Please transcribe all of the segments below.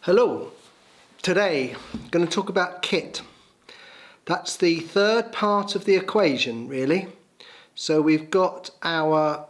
Hello, today I'm going to talk about kit. That's the third part of the equation really. So we've got our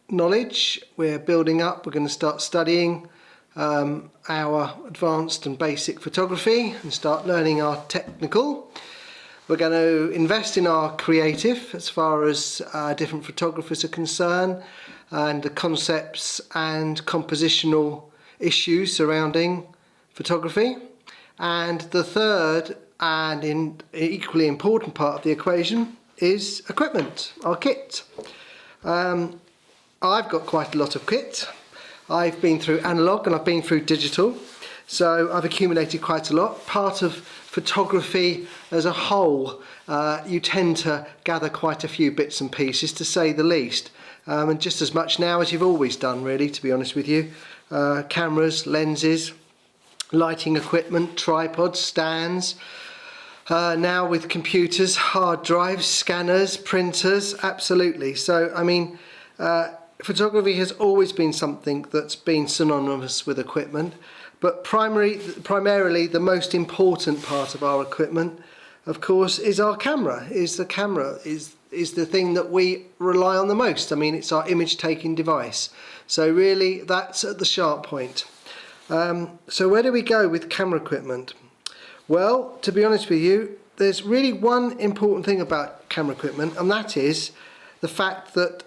knowledge, we're building up, we're going to start studying our advanced and basic photography and start learning our technical. We're going to invest in our creative as far as different photographers are concerned, and the concepts and compositional issues surrounding photography. And the third and equally important part of the equation is equipment, our kit. I've got quite a lot of kit. I've been through analog and I've been through digital, so I've accumulated quite a lot. Part of photography as a whole, you tend to gather quite a few bits and pieces, to say the least, and just as much now as you've always done really, to be honest with you. Cameras, lenses, lighting equipment, tripods, stands, now with computers, hard drives, scanners, printers, absolutely. So I mean, photography has always been something that's been synonymous with equipment, but primarily the most important part of our equipment, of course, is our camera. Is the thing that we rely on the most. I mean, it's our image taking device. So really that's at the sharp point. So where do we go with camera equipment? Well, to be honest with you, there's really one important thing about camera equipment, and that is the fact that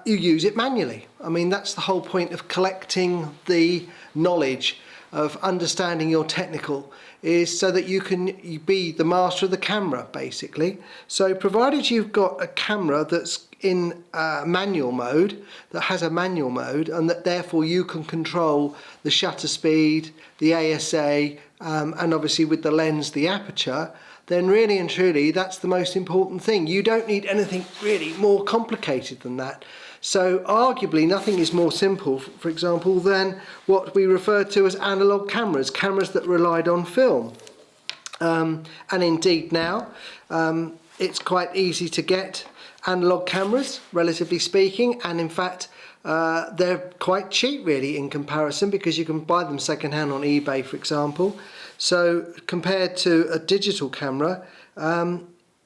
you use it manually. I mean, that's the whole point of collecting the knowledge, of understanding your technical, is so that you can be the master of the camera, basically. So provided you've got a camera that's in manual mode, that has a manual mode, and that therefore you can control the shutter speed, the ASA, and obviously with the lens, the aperture, then really and truly that's the most important thing. You don't need anything really more complicated than that. So arguably nothing is more simple, for example, than what we refer to as analog cameras, cameras that relied on film. And indeed now it's quite easy to get analog cameras, relatively speaking, and in fact they're quite cheap really in comparison, because you can buy them second-hand on eBay, for example. So compared to a digital camera,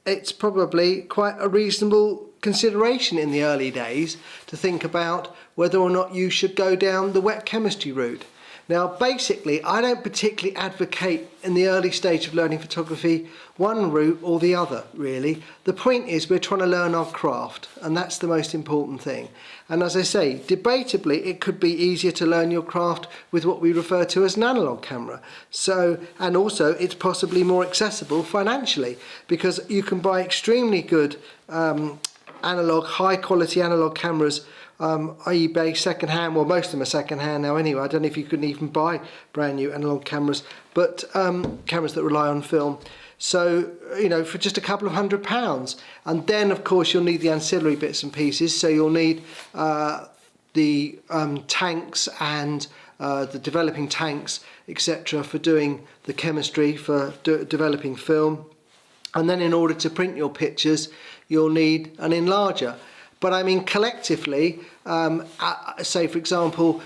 it's probably quite a reasonable consideration in the early days to think about whether or not you should go down the wet chemistry route. Now basically I don't particularly advocate in the early stage of learning photography one route or the other really. The point is we're trying to learn our craft, and that's the most important thing. And as I say, debatably it could be easier to learn your craft with what we refer to as an analog camera. So, and also it's possibly more accessible financially, because you can buy extremely good analog, high quality analog cameras eBay second-hand. Well, most of them are second-hand now anyway. I don't know if you can even buy brand new analog cameras, but cameras that rely on film. So, you know, for just a couple of £100. And then of course you'll need the ancillary bits and pieces. So you'll need the tanks and the developing tanks, etc., for doing the chemistry, for developing film. And then in order to print your pictures you'll need an enlarger. But I mean collectively, say for example,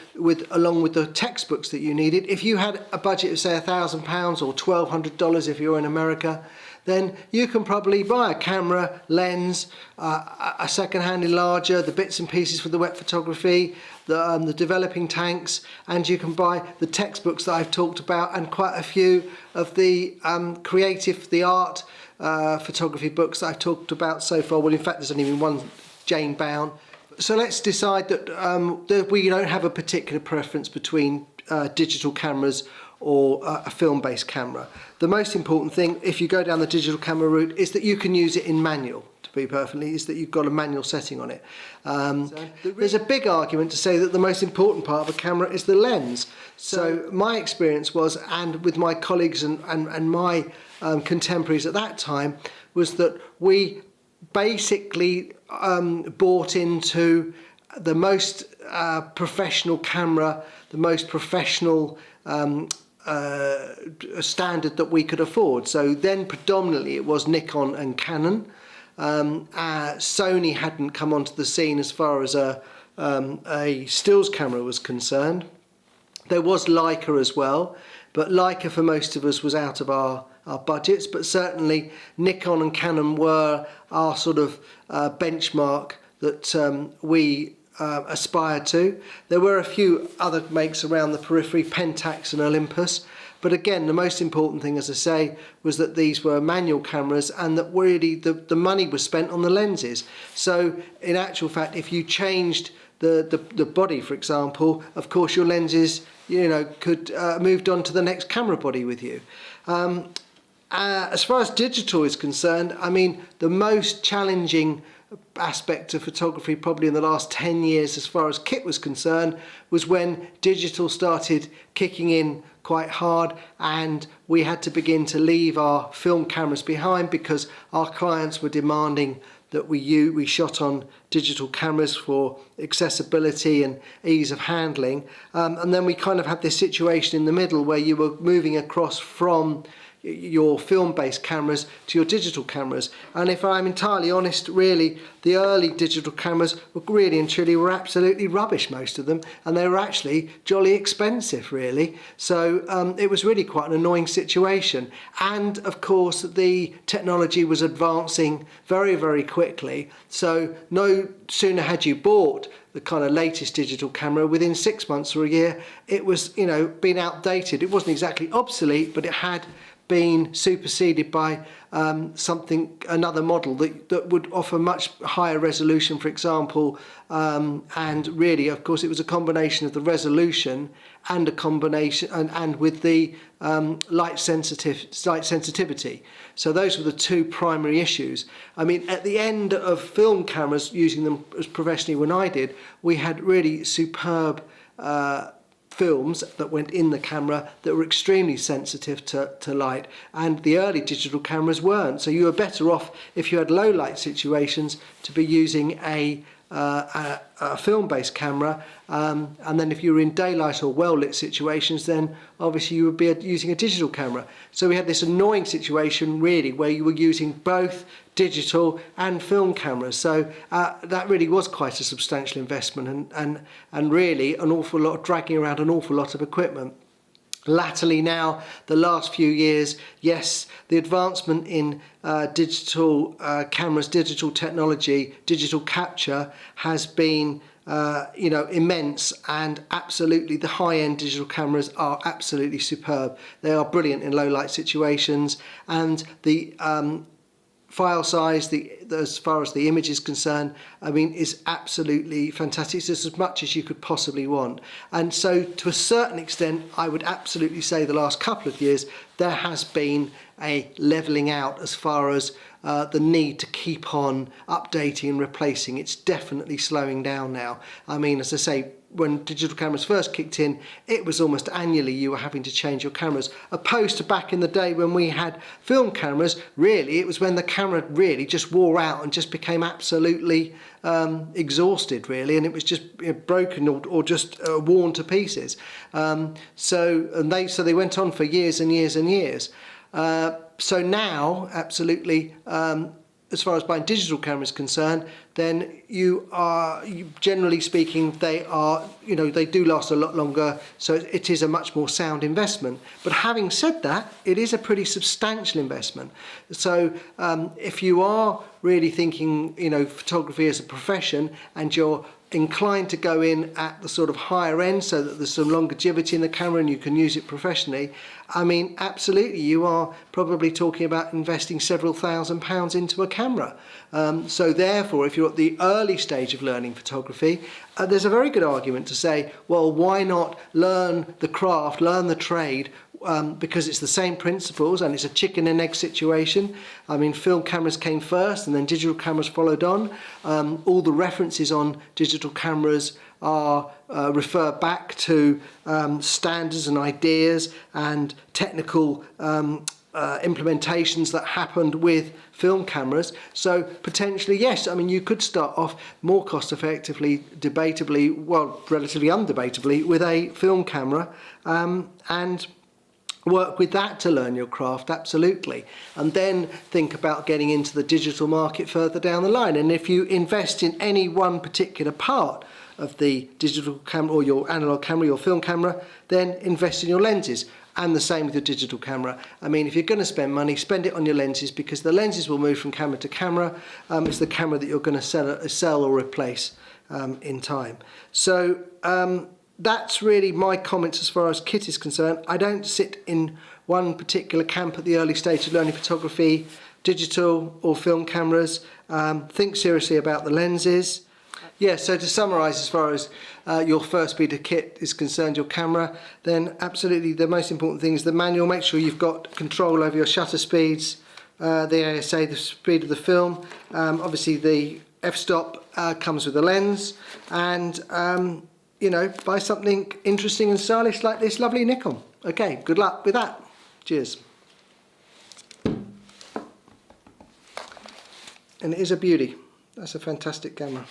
along with the textbooks that you needed, if you had a budget of say £1,000 or $1,200 if you're in America, then you can probably buy a camera, lens, a second-hand enlarger, the bits and pieces for the wet photography, the developing tanks, and you can buy the textbooks that I've talked about, and quite a few of the creative, the art photography books that I've talked about so far. Well, in fact there's only been one, Jane Bown. So let's decide that we don't have a particular preference between digital cameras or a film-based camera. The most important thing, if you go down the digital camera route, is that you can use it in manual, to be perfectly, is that you've got a manual setting on it. There's a big argument to say that the most important part of a camera is the lens. So my experience was, and with my colleagues and my contemporaries at that time, was that we basically bought into the most professional camera, the most professional standard that we could afford. So then predominantly it was Nikon and Canon. Sony hadn't come onto the scene as far as a stills camera was concerned. There was Leica as well, but Leica for most of us was out of our budgets, but certainly Nikon and Canon were our sort of benchmark that we aspired to. There were a few other makes around the periphery, Pentax and Olympus, but again, the most important thing, as I say, was that these were manual cameras and that really the money was spent on the lenses. So in actual fact, if you changed the body, for example, of course your lenses, could moved on to the next camera body with you. As far as digital is concerned, I mean, the most challenging aspect of photography probably in the last 10 years as far as kit was concerned was when digital started kicking in quite hard, and we had to begin to leave our film cameras behind because our clients were demanding that we shot on digital cameras for accessibility and ease of handling, and then we kind of had this situation in the middle where you were moving across from your film-based cameras to your digital cameras. And if I'm entirely honest, really, the early digital cameras were really and truly were absolutely rubbish, most of them, and they were actually jolly expensive, really. So it was really quite an annoying situation. And of course, the technology was advancing very, very quickly. So no sooner had you bought the kind of latest digital camera, within 6 months or a year, it was, been outdated. It wasn't exactly obsolete, but it had been superseded by another model that would offer much higher resolution, for example, and really, of course, it was a combination of the resolution and a combination and with the light sensitivity. So those were the two primary issues. I mean, at the end of film cameras, using them as professionally when I did, we had really superb films that went in the camera that were extremely sensitive to light, and the early digital cameras weren't. So you were better off, if you had low light situations, to be using a film-based camera, and then if you were in daylight or well-lit situations, then obviously you would be using a digital camera. So we had this annoying situation really where you were using both digital and film cameras. So that really was quite a substantial investment, and really an awful lot of dragging around an awful lot of equipment. Latterly now, the last few years, yes, the advancement in digital cameras, digital technology, digital capture has been immense, and absolutely the high-end digital cameras are absolutely superb. They are brilliant in low light situations, and the file size, as far as the image is concerned, I mean, is absolutely fantastic. It's just as much as you could possibly want. And so to a certain extent, I would absolutely say the last couple of years, there has been a levelling out as far as the need to keep on updating and replacing. It's definitely slowing down now. I mean, as I say, when digital cameras first kicked in, it was almost annually you were having to change your cameras, opposed to back in the day when we had film cameras. Really, it was when the camera really just wore out and just became absolutely exhausted, really, and it was just broken or just worn to pieces. So they went on for years and years and years. So now, absolutely, as far as buying digital cameras concerned, then generally speaking, they are, they do last a lot longer, so it is a much more sound investment. But having said that, it is a pretty substantial investment. So if you are really thinking, photography as a profession, and you're inclined to go in at the sort of higher end so that there's some longevity in the camera and you can use it professionally, I mean, absolutely, you are probably talking about investing several £1,000s into a camera. So therefore, if you're at the early stage of learning photography, there's a very good argument to say, well, why not learn the craft, learn the trade, because it's the same principles and it's a chicken and egg situation. I mean, film cameras came first and then digital cameras followed on. All the references on digital cameras are refer back to standards and ideas and technical implementations that happened with film cameras. So potentially, yes, I mean, you could start off more cost effectively, debatably, well, relatively undebatably, with a film camera, and work with that to learn your craft, absolutely, and then think about getting into the digital market further down the line. And if you invest in any one particular part of the digital camera or your analog camera, your film camera, then invest in your lenses. And the same with your digital camera. I mean, if you're going to spend money, spend it on your lenses, because the lenses will move from camera to camera. It's the camera that you're going to sell or replace in time. So that's really my comments as far as kit is concerned. I don't sit in one particular camp at the early stage of learning photography, digital or film cameras. Think seriously about the lenses. Yeah, so to summarise, as far as your first bit of kit is concerned, your camera, then absolutely the most important thing is the manual. Make sure you've got control over your shutter speeds, the ASA, the speed of the film. Obviously the f-stop comes with the lens, and you know, buy something interesting and stylish like this lovely Nikon. Okay, good luck with that. Cheers. And it is a beauty. That's a fantastic camera.